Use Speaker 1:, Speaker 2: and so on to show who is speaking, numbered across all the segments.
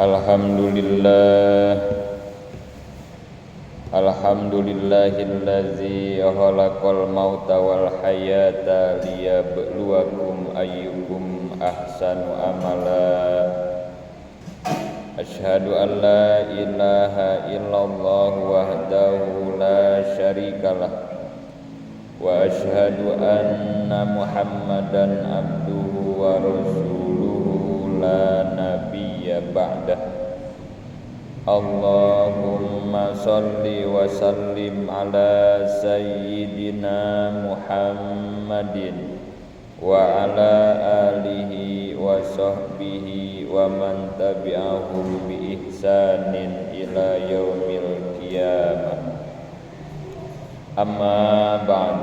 Speaker 1: Alhamdulillahillazi khalaqal mauta wal hayata liyabluwakum ayyukum ahsanu amala. Asyhadu an la ilaha illallah wahdahu la syarikalah wa asyhadu anna Muhammadan abduhu wa rasuluhu la nabiyya ba'dah. Allahumma salli wa sallim ala sayyidina Muhammadin wa ala alihi wa sahbihi wa man tabi'ahum bi ihsanin ila yaumil qiyamah. Amma ba'd,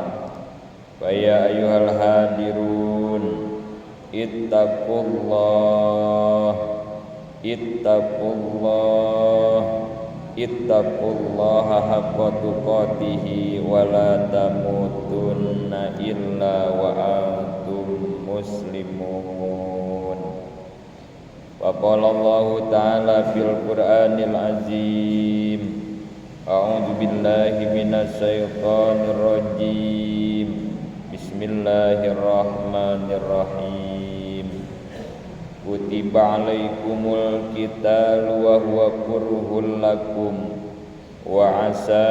Speaker 1: fa ya ayyuhal hadirun ittaqullaha haqqa tuqatih wa la tamutunna illa wa antum muslimun. Wa qala Allah ta'ala fil Qur'anil azim, a'udzu billahi minasy syaithanir rajim. Bismillahirrahmanirrahim. Kutiba alaikumul qitalu wa huwa kurhul lakum wa asa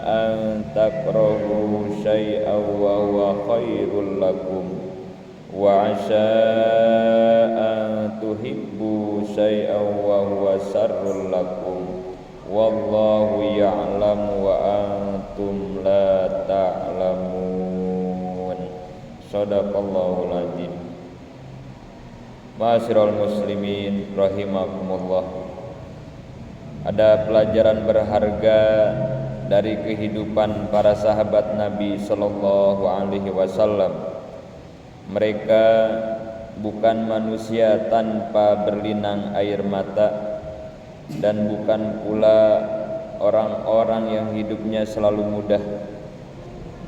Speaker 1: an takrahu syai'an wa huwa khairul lakum wa asa an tuhibbu syai'an wa huwa syarrul lakum wallahu ya'lamu wa antum la ta'lamun. Shadaqallahul azim. Ma'asyiral muslimin rahimakumullah. Ada pelajaran berharga dari kehidupan para sahabat Nabi sallallahu alaihi wasallam. Mereka bukan manusia tanpa berlinang air mata dan bukan pula orang-orang yang hidupnya selalu mudah.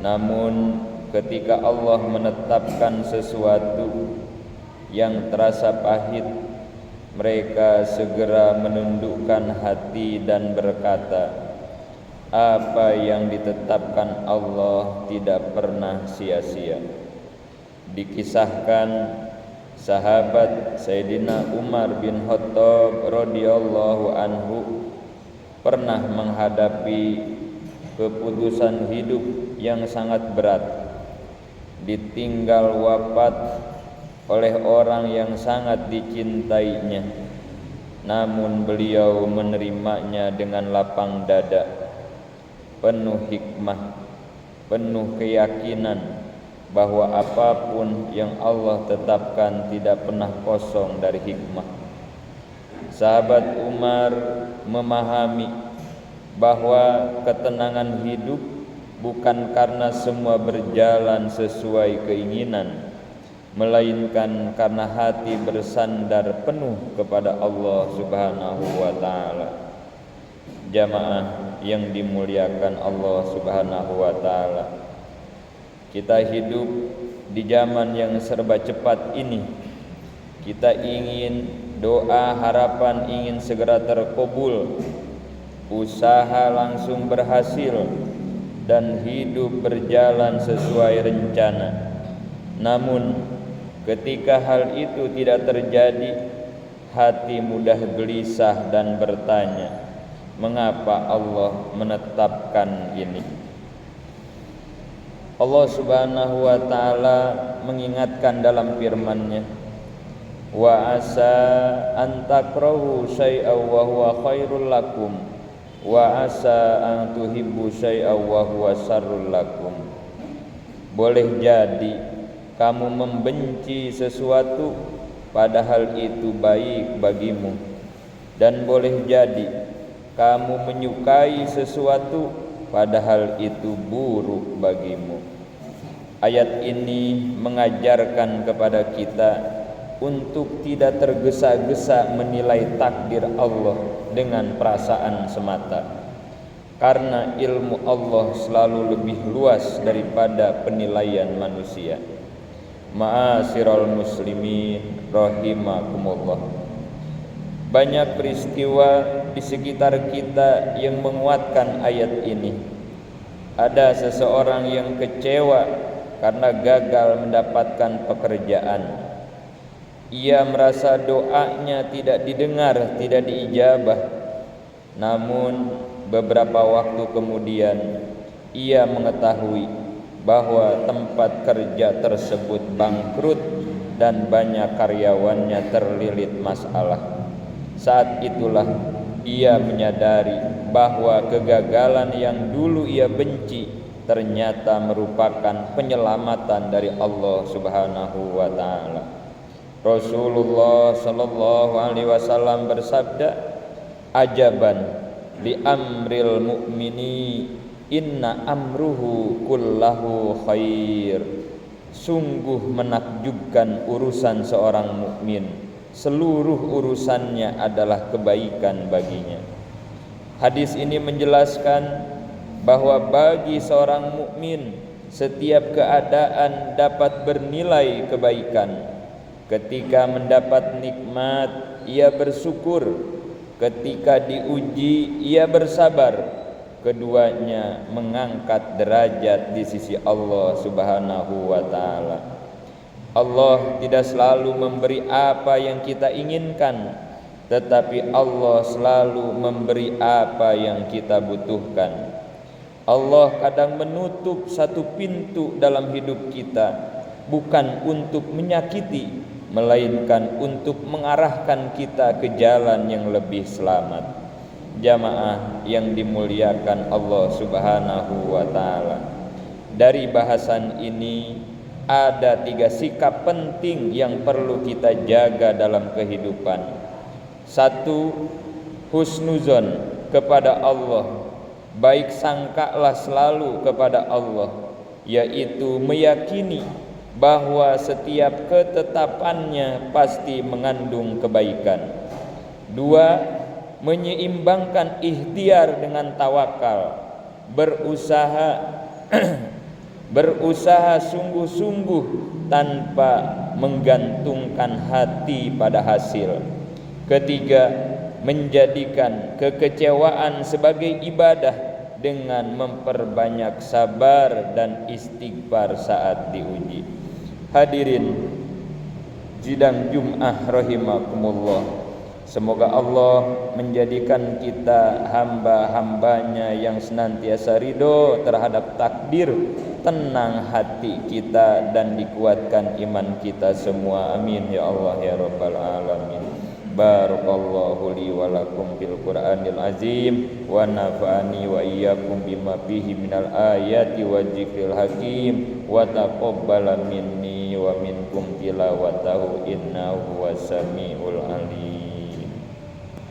Speaker 1: Namun ketika Allah menetapkan sesuatu yang terasa pahit, mereka segera menundukkan hati dan berkata, apa yang ditetapkan Allah tidak pernah sia-sia. Dikisahkan sahabat Sayyidina Umar bin Khattab radhiyallahu anhu pernah menghadapi keputusan hidup yang sangat berat, ditinggal wafat oleh orang yang sangat dicintainya, namun beliau menerimanya dengan lapang dada, penuh hikmah, penuh keyakinan bahwa apapun yang Allah tetapkan tidak pernah kosong dari hikmah. Sahabat Umar memahami bahwa ketenangan hidup bukan karena semua berjalan sesuai keinginan, melainkan karena hati bersandar penuh kepada Allah Subhanahu wa taala. Jamaah yang dimuliakan Allah Subhanahu wa taala, kita hidup di zaman yang serba cepat ini. Kita ingin doa harapan ingin segera terkabul, usaha langsung berhasil, dan hidup berjalan sesuai rencana. Namun ketika hal itu tidak terjadi, hati mudah gelisah dan bertanya, mengapa Allah menetapkan ini? Allah Subhanahu wa taala mengingatkan dalam firman-Nya, wa asa an takrahu syai'an wa huwa khairul lakum wa asa an tuhibbu syai'an wa huwa syarrul lakum. Boleh jadi kamu membenci sesuatu padahal itu baik bagimu, dan boleh jadi kamu menyukai sesuatu padahal itu buruk bagimu. Ayat ini mengajarkan kepada kita untuk tidak tergesa-gesa menilai takdir Allah dengan perasaan semata, karena ilmu Allah selalu lebih luas daripada penilaian manusia. Ma'asyiral muslimin rahimakumullah. Banyak peristiwa di sekitar kita yang menguatkan ayat ini. Ada seseorang yang kecewa karena gagal mendapatkan pekerjaan. Ia merasa doanya tidak didengar, tidak diijabah. Namun beberapa waktu kemudian ia mengetahui bahwa tempat kerja tersebut bangkrut dan banyak karyawannya terlilit masalah. Saat itulah ia menyadari bahwa kegagalan yang dulu ia benci ternyata merupakan penyelamatan dari Allah Subhanahu wa taala. Rasulullah sallallahu alaihi wasallam bersabda, "Ajaban li amril mu'mini inna amruhu kullahu khair." Sungguh menakjubkan urusan seorang mukmin, seluruh urusannya adalah kebaikan baginya. Hadis ini menjelaskan bahwa bagi seorang mukmin setiap keadaan dapat bernilai kebaikan. Ketika mendapat nikmat, ia bersyukur. Ketika diuji, ia bersabar. Keduanya mengangkat derajat di sisi Allah Subhanahu wa taala. Allah tidak selalu memberi apa yang kita inginkan, tetapi Allah selalu memberi apa yang kita butuhkan. Allah kadang menutup satu pintu dalam hidup kita, bukan untuk menyakiti, melainkan untuk mengarahkan kita ke jalan yang lebih selamat. Jamaah yang dimuliakan Allah Subhanahu wa taala. Dari bahasan ini ada 3 sikap penting yang perlu kita jaga dalam kehidupan. 1. Husnuzon kepada Allah. Baik sangkalah selalu kepada Allah, yaitu meyakini bahwa setiap ketetapannya pasti mengandung kebaikan. 2. Menyeimbangkan ikhtiar dengan tawakal, berusaha sungguh-sungguh tanpa menggantungkan hati pada hasil. 3. Menjadikan kekecewaan sebagai ibadah dengan memperbanyak sabar dan istighfar saat diuji. Hadirin sidang Jum'ah rahimakumullah. Semoga Allah menjadikan kita hamba-hambanya yang senantiasa ridho terhadap takdir, tenang hati kita dan dikuatkan iman kita semua. Amin ya Allah ya Rabbal alamin. Barakallahu li wa lakum fil Qur'anil azim wa nafa'ani wa iyyakum bima fihi minal ayati wa dzikril hakim wa taqabbala minni wa minkum tilawatahu innahu was samiul alim.